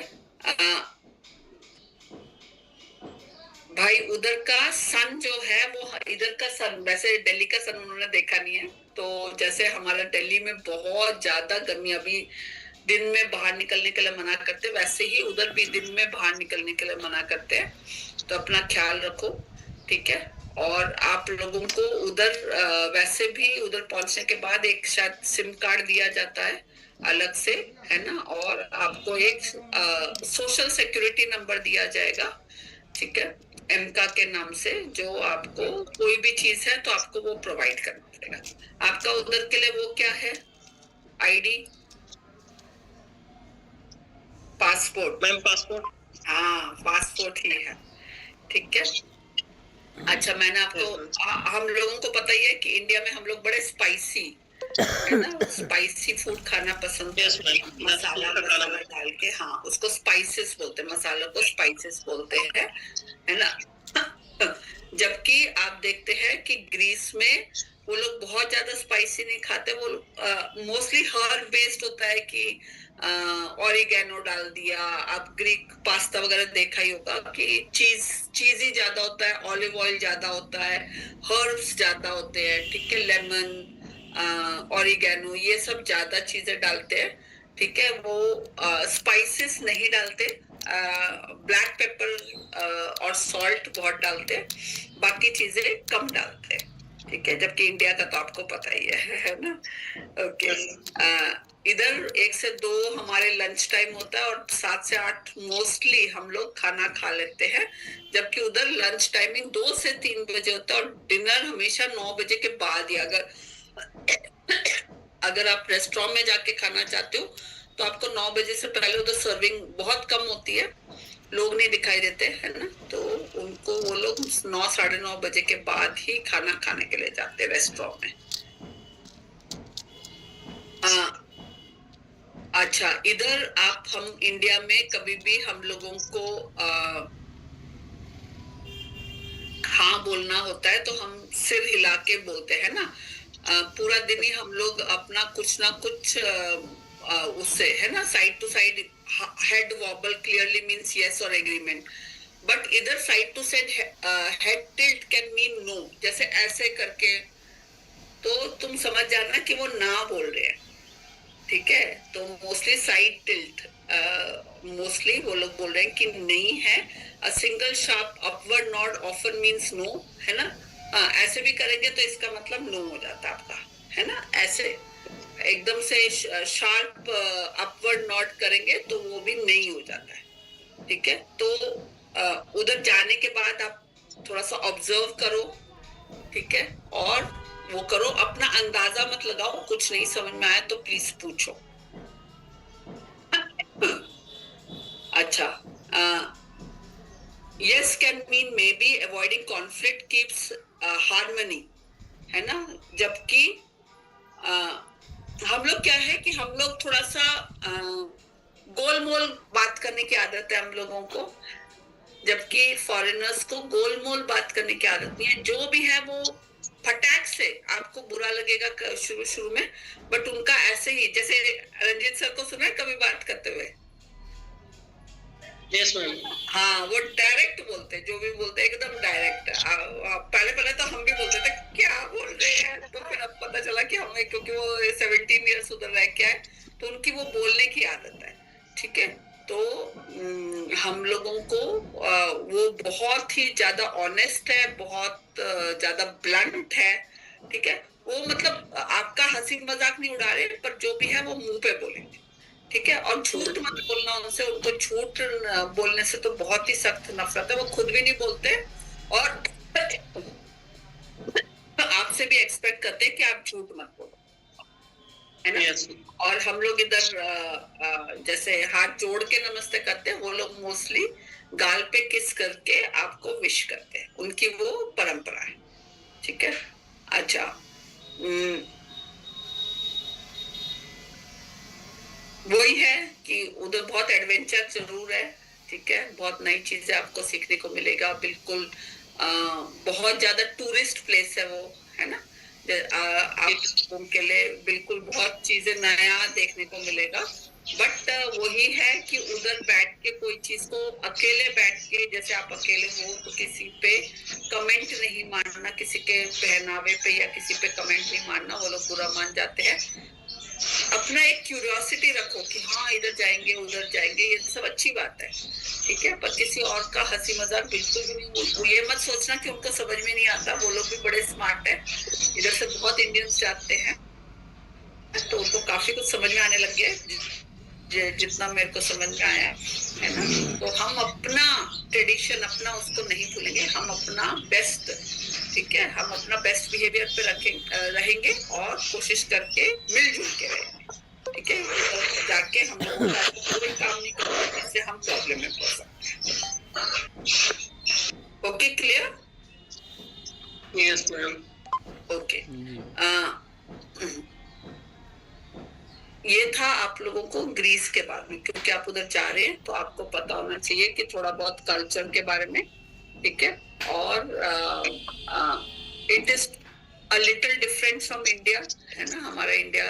भाई उधर का सन जो है वो, इधर का सन, वैसे दिल्ली का सन उन्होंने देखा नहीं है, तो जैसे हमारा दिल्ली में बहुत ज्यादा गर्मी, अभी दिन में बाहर निकलने के लिए मना करते, वैसे ही उधर भी दिन में बाहर निकलने के लिए मना करते हैं। तो अपना ख्याल रखो। ठीक है, और आप लोगों को उधर वैसे भी उधर पहुंचने के बाद एक शायद सिम कार्ड दिया जाता है अलग से, है ना, और आपको एक सोशल सिक्योरिटी नंबर दिया जाएगा। ठीक है, एमका के नाम से, जो आपको कोई भी चीज है तो आपको वो प्रोवाइड करना पड़ेगा। आपका उधर के लिए वो क्या है? ID, passport? Ma'am passport. हाँ, पासपोर्ट ही है। ठीक है, अच्छा, मैंने आपको हम लोगों को पता ही है कि इंडिया में हम लोग बड़े स्पाइसी, है ना, स्पाइसी फूड खाना पसंद करते हैं, मसाला डाल के। हाँ, उसको स्पाइसेस बोलते हैं, मसालों को स्पाइसेस बोलते हैं, है ना। जबकि आप देखते हैं कि ग्रीस में वो लोग बहुत ज्यादा स्पाइसी नहीं खाते, वो मोस्टली हर्ब बेस्ड होता है कि ऑरिगेनो डाल दिया। आप ग्रीक पास्ता वगैरह देखा ही होगा कि चीज ही ज्यादा होता है, ऑलिव ऑयल ज्यादा होता है, हर्ब्स ज्यादा होते हैं। ठीक है, लेमन, ऑरिगेनो, ये सब ज्यादा चीजें डालते हैं। ठीक है, वो स्पाइसेस नहीं डालते, ब्लैक पेपर और सॉल्ट बहुत डालते हैं, बाकी चीजें कम डालते हैं। ठीक है, जबकि इंडिया का तो आपको पता ही है ना। ओके, इधर 1 से 2 हमारे लंच टाइम होता है और 7 से 8 मोस्टली हम लोग खाना खा लेते हैं, जबकि उधर लंच टाइमिंग 2 से 3 बजे होता है और डिनर हमेशा 9 बजे के बाद ही। अगर आप रेस्टोरेंट में जाके खाना चाहते हो तो आपको 9 बजे से पहले उधर सर्विंग बहुत कम होती है, लोग नहीं दिखाई देते है ना, तो उनको वो लोग 9 साढ़े 9 बजे के बाद ही खाना खाने के लिए जाते हैं रेस्टोरेंट में। अच्छा, इधर हम इंडिया में कभी भी हम लोगों को हाँ बोलना होता है तो हम सिर हिला के बोलते हैं ना। पूरा दिन ही हम लोग अपना कुछ ना कुछ उससे है ना, side to side head wobble clearly means yes और एग्रीमेंट, बट इधर side to side head tilt can mean no. जैसे ऐसे करके तो तुम समझ जाना कि वो ना बोल रहे हैं, ठीक है। तो मोस्टली साइड टिल्ट, मोस्टली वो लोग बोल रहे हैं कि नहीं है। A single sharp upward nod often means no, है ना। ऐसे भी करेंगे तो इसका मतलब नो हो जाता है आपका, है ना। ऐसे एकदम से शार्प अपवर्ड नॉड करेंगे तो वो भी नहीं हो जाता है, ठीक है। तो उधर जाने के बाद आप थोड़ा सा ऑब्जर्व करो, ठीक है, और वो करो। अपना अंदाजा मत लगाओ, कुछ नहीं समझ में आया तो प्लीज पूछो। अच्छा, yes can mean may be, avoiding conflict keeps harmony, है ना। जबकि हम लोग क्या है कि हम लोग थोड़ा सा गोलमोल बात करने की आदत है हम लोगों को, जबकि फॉरेनर्स को गोलमोल बात करने की आदत नहीं है। जो भी है वो फटाक से, आपको बुरा लगेगा शुरू में, बट उनका ऐसे ही, जैसे रंजीत सर को सुना है कभी बात करते हुए? Yes ma'am. हाँ, वो डायरेक्ट बोलते, जो भी बोलते एकदम डायरेक्ट। पहले तो हम भी बोलते थे क्या बोल रहे हैं, तो फिर अब पता चला कि हमें, क्योंकि वो 17 ईयर्स उधर रह के आए तो उनकी वो बोलने की आदत है, ठीक है। तो हम लोगों को वो बहुत ही ज्यादा ऑनेस्ट है, बहुत ज्यादा ब्लंट है, ठीक है। वो मतलब आपका हंसी मजाक नहीं उड़ा रहे, पर जो भी है वो मुंह पे बोलेंगे, ठीक है। और झूठ मत बोलना उनसे, उनको झूठ बोलने से तो बहुत ही सख्त नफरत है, वो खुद भी नहीं बोलते और आपसे भी एक्सपेक्ट करते हैं कि आप झूठ मत बोलो, है ना। Yes. और हम लोग इधर जैसे हाथ जोड़ के नमस्ते करते हैं, वो लोग मोस्टली गाल पे किस करके आपको विश करते हैं, उनकी वो परंपरा है, ठीक है। अच्छा, वही है कि उधर बहुत एडवेंचर जरूर है, ठीक है। बहुत नई चीजें आपको सीखने को मिलेगा, बिल्कुल बहुत ज्यादा टूरिस्ट प्लेस है वो, है ना। आप उनके लिए बिल्कुल बहुत चीजें नया देखने को मिलेगा, बट वही है कि उधर बैठ के कोई चीज को अकेले बैठ के, जैसे आप अकेले हो तो किसी पे कमेंट नहीं मारना, किसी के पहनावे पे या किसी पे कमेंट नहीं मारना, वो लोग बुरा मान जाते हैं। अपना एक क्यूरियोसिटी रखो कि हाँ इधर जाएंगे उधर जाएंगे, ये सब अच्छी बात है, ठीक है। पर किसी और का हंसी मजाक बिल्कुल भी नहीं। ये मत सोचना कि उनको समझ में नहीं आता, वो लोग भी बड़े स्मार्ट है। इधर से बहुत इंडियंस जाते हैं तो उनको काफी कुछ समझ में आने लग गया, जितना मेरे को समझ में आया, है ना। तो हम अपना ट्रेडिशन, अपना उसको नहीं भूलेंगे, हम अपना बेस्ट, ठीक है, हम अपना बेस्ट बिहेवियर पे रहेंगे और कोशिश करके मिलजुल के रहेंगे, ठीक है। तो जाके हम लोग कोई काम नहीं करेंगे जिससे हम प्रॉब्लम में पड़ सकते हैं। Okay, clear? Yes ma'am. Okay, ये था आप लोगों को ग्रीस के बारे में, क्योंकि आप उधर जा रहे हैं तो आपको पता होना चाहिए कि थोड़ा बहुत कल्चर के बारे में, ठीक है। और it is a little different from India, है ना। हमारा इंडिया,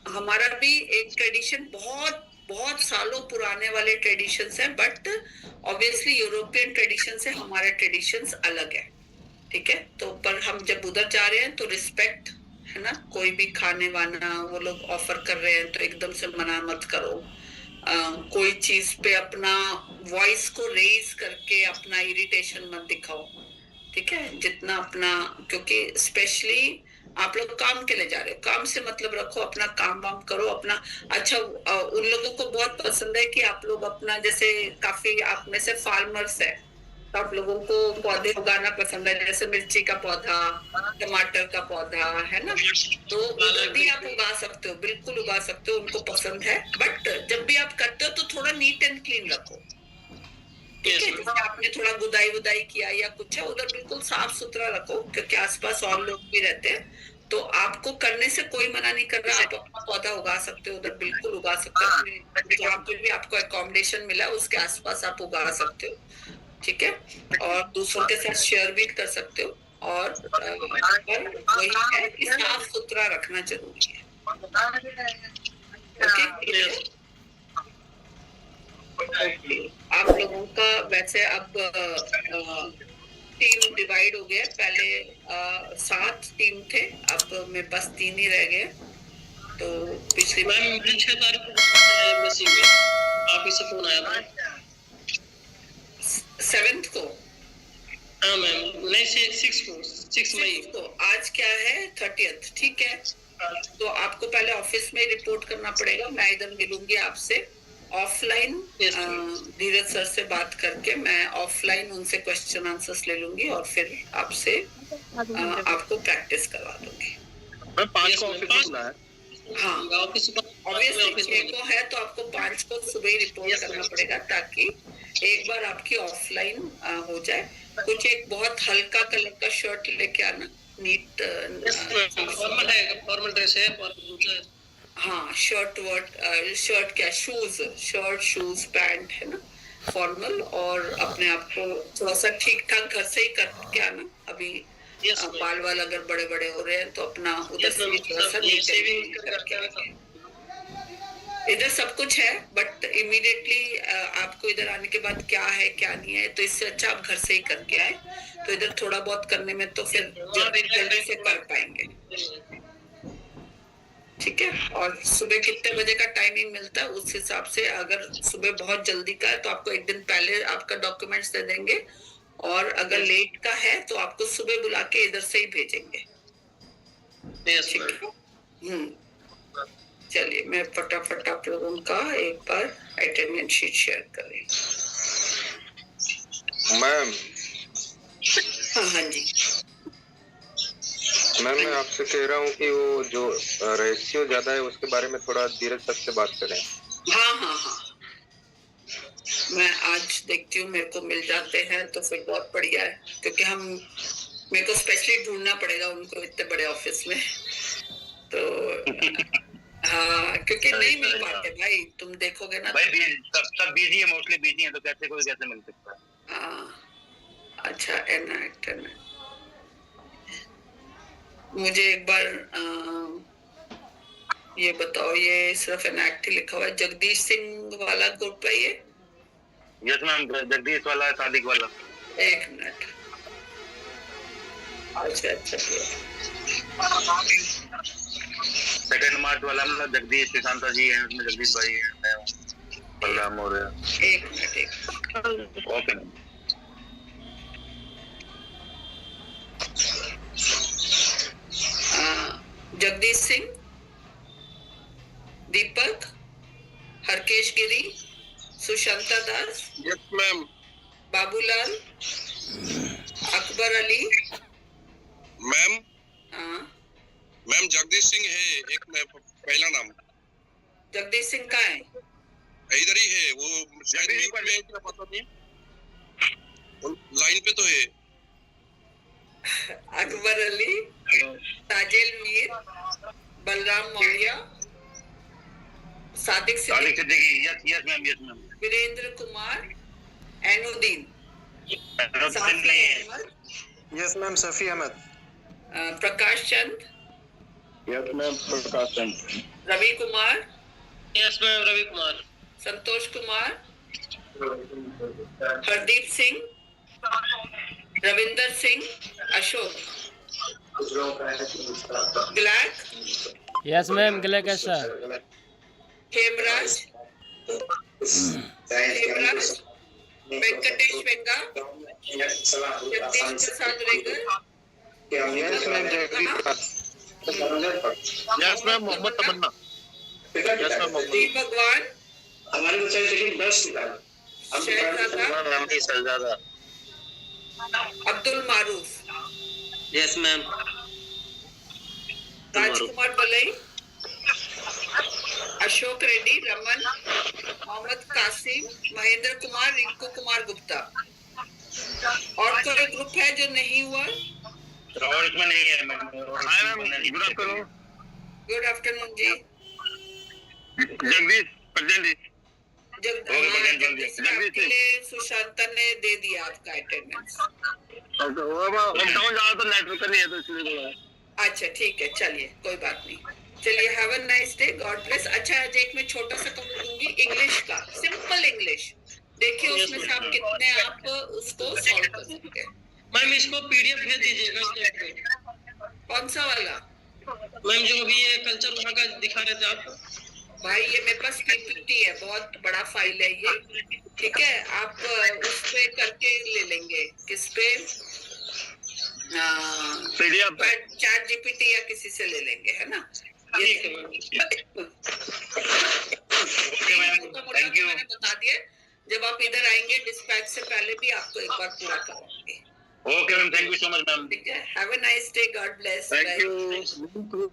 हमारा भी एक ट्रेडिशन बहुत बहुत सालों पुराने वाले ट्रेडिशंस हैं, बट ऑब्वियसली यूरोपियन ट्रेडिशन से हमारे ट्रेडिशंस अलग है, ठीक है। तो पर हम जब उधर जा रहे हैं तो रिस्पेक्ट, है ना। कोई भी खाने वाना वो लोग ऑफर कर रहे हैं तो एकदम से मना मत करो। कोई चीज पे अपना वॉइस को रेज करके अपना इरिटेशन मत दिखाओ, ठीक है, जितना अपना, क्योंकि स्पेशली आप लोग काम के लिए जा रहे हो, काम से मतलब रखो, अपना काम वाम करो अपना। अच्छा, उन लोगों को बहुत पसंद है कि आप लोग अपना, जैसे काफी आप में से फार्मर्स है, तो आप लोगों को पौधे उगाना पसंद है, जैसे मिर्ची का पौधा, टमाटर का पौधा, है ना, तो उधर भी आप उगा सकते हो, बिल्कुल उगा सकते हो, उनको पसंद है। बट जब भी आप करते हो तो थोड़ा नीट एंड क्लीन रखो, ठीक है, जैसे आपने थोड़ा गुदाई वुदाई किया या कुछ है, उधर बिल्कुल साफ सुथरा रखो, क्योंकि आसपास और लोग भी रहते हैं, तो आपको करने से कोई मना नहीं कर रहा, आप अपना पौधा उगा सकते हो, उधर बिल्कुल उगा सकते हो, जहाँ पे भी आपको अकोमोडेशन मिला उसके आसपास आप उगा सकते हो, ठीक है, और दूसरों के साथ शेयर भी कर सकते हो। और वही है कि साफ सुथरा रखना जरूरी है, ओके। आप लोगों का वैसे अब टीम डिवाइड हो गया, पहले 7 टीम थे, अब मेरे पास 3 ही रह गए। तो पिछली बार 6 तारीख को एम्बेसी में आप ही से फोन आया था 7th को। हाँ मैम, नहीं 6 मई को। आज क्या है 30th, ठीक है, तो आपको पहले ऑफिस में रिपोर्ट करना पड़ेगा, मैं इधर मिलूंगी आपसे ऑफलाइन, धीरज सर से बात करके मैं ऑफलाइन उनसे क्वेश्चन आंसर्स ले लूंगी और फिर आपसे आपको प्रैक्टिस करवा दूंगी। 5 को ऑफिस खुला है। हाँ, ऑब्वियसली 6 को है तो आपको 5 को सुबह ही रिपोर्ट करना पड़ेगा, ताकि एक बार आपकी ऑफलाइन हो जाए। कुछ एक बहुत हल्का कलर का शर्ट लेके आना, नीट फॉर्मल ड्रेस है, और हाँ, शर्ट क्या, शूज पैंट, है ना, फॉर्मल, और अपने आप को थोड़ा सा ठीक ठाक घर से ही करके आना। अभी बाल वाल अगर बड़े बड़े हो रहे हैं तो अपना उधर से भी थोड़ा सा सेविंग करके आना। इधर सब कुछ है, बट इमीडिएटली आपको इधर आने के बाद क्या है क्या नहीं है, तो इससे अच्छा आप घर से ही करके आए, तो इधर थोड़ा बहुत करने में तो फिर जल्दी से कर पाएंगे, ठीक है। और सुबह कितने बजे का टाइमिंग मिलता है, उस हिसाब से, अगर सुबह बहुत जल्दी का है तो आपको एक दिन पहले आपका डॉक्यूमेंट्स दे देंगे, और अगर लेट का है तो आपको सुबह बुला के इधर से ही भेजेंगे, ठीक है। चलिए, मैं फटाफट आप लोगों का एक बार अटेंडेंस शीट शेयर करें। मैम, हाँ जी मैम मैं आपसे कह रहा हूँ कि वो जो रेशियो ज्यादा है उसके बारे में थोड़ा धीरज सर से बात करें। हाँ, मैं आज देखती हूँ, मेरे को मिल जाते हैं तो फिर बहुत बढ़िया है, क्योंकि मेरे को स्पेशली ढूंढना पड़ेगा उनको इतने बड़े ऑफिस में, तो हाँ, क्योंकि नहीं मिल पाते भाई, तुम देखोगे ना भाई, सब बिजी है, मोस्टली बिजी है, तो कैसे मिल सकता है। हाँ, अच्छा, एनएक्ट मुझे एक बार ये बताओ, ये सिर्फ एनएक्ट ही लिखा हुआ है, जगदीश सिंह वाला ग्रुप है ये? यस मैम, जगदीश वाला, सादिक वाला। एक मिनट, अच्छा, सेकंड मार्च वाला मतलब जगदीश शांता जी है, उसमें जगदीश भाई है, मैं हूँ, बलराम और एक minute. Okay. Jagdish Singh, Deepak, Harkesh Giri, Sushanta Das, yes ma'am. Babulal, Akbar Ali, ma'am, हाँ, मैम जगदीश सिंह है एक में पहला नाम। जगदीश सिंह कहाँ है? इधर ही है वो, पता नहीं, लाइन पे तो है। Akbar Ali, Tajel Mir, Balram Maurya, Sadiq Siddiqui, yes ma'am, Virendra Kumar, Ainuddin, Safi Ahmad, yes ma'am, Safi Ahmad, Prakash Chand, yes ma'am, Prakash Chand, Ravi Kumar, yes ma'am, Ravi Kumar, Santosh Kumar, Hardeep Singh, Ravinder Singh, Ashok, ग्लैक, यस मैम, ग्लैक है sir, Hemraj, Venkatesh Venga, Jagdish Prasad Regar, yes ma'am yes ma'am Mohammad Tamanna yes ma'am Mohammad दी भगवान, हमारे बच्चे लेकिन 10 निकाल शहजादा, अब्दुल मारूफ, Yes, ma'am. राजकुमार बलई, अशोक रेड्डी, रमन, मोहम्मद कासिम, महेंद्र कुमार, रिंकू कुमार गुप्ता। और कोई ग्रुप है जो नहीं हुआ? और इसमें नहीं है ma'am. Good afternoon. Good afternoon जी। जगदीश प्रेजेंट। जगदीश के लिए सुशांता ने दे दिया आपका अटेंडेंस। तो नेटवर्क नहीं है तो इसलिए। अच्छा ठीक है, चलिए कोई बात नहीं। चलिए, have a nice day, God bless. अच्छा, आज एक मैं छोटा सा कमेंट दूंगी इंग्लिश का, सिंपल इंग्लिश। देखिए उसमें से आप कितने आप उसको सॉल्व कर सकते हैं। मैम इसको पीडीएफ भेज दीजिएगा। कौन सा वाला? मैम जो अभी ये कल्चर वहाँ का दिखा रहे थे आप। भाई ये मेरे पास पीपीटी है, बहुत बड़ा फाइल है ये, ठीक है। आप उस पे करके ले लेंगे। किस पे? चैट जीपीटी या किसी से ले लेंगे, है ना? ये थैंक यू। मैंने बता दिया। जब आप इधर आएंगे डिस्पैच से पहले भी आपको एक बार पूरा कराएंगे। Okay ma'am, thank you so much ma'am. ठीक है, have a nice day, God bless. Thank you.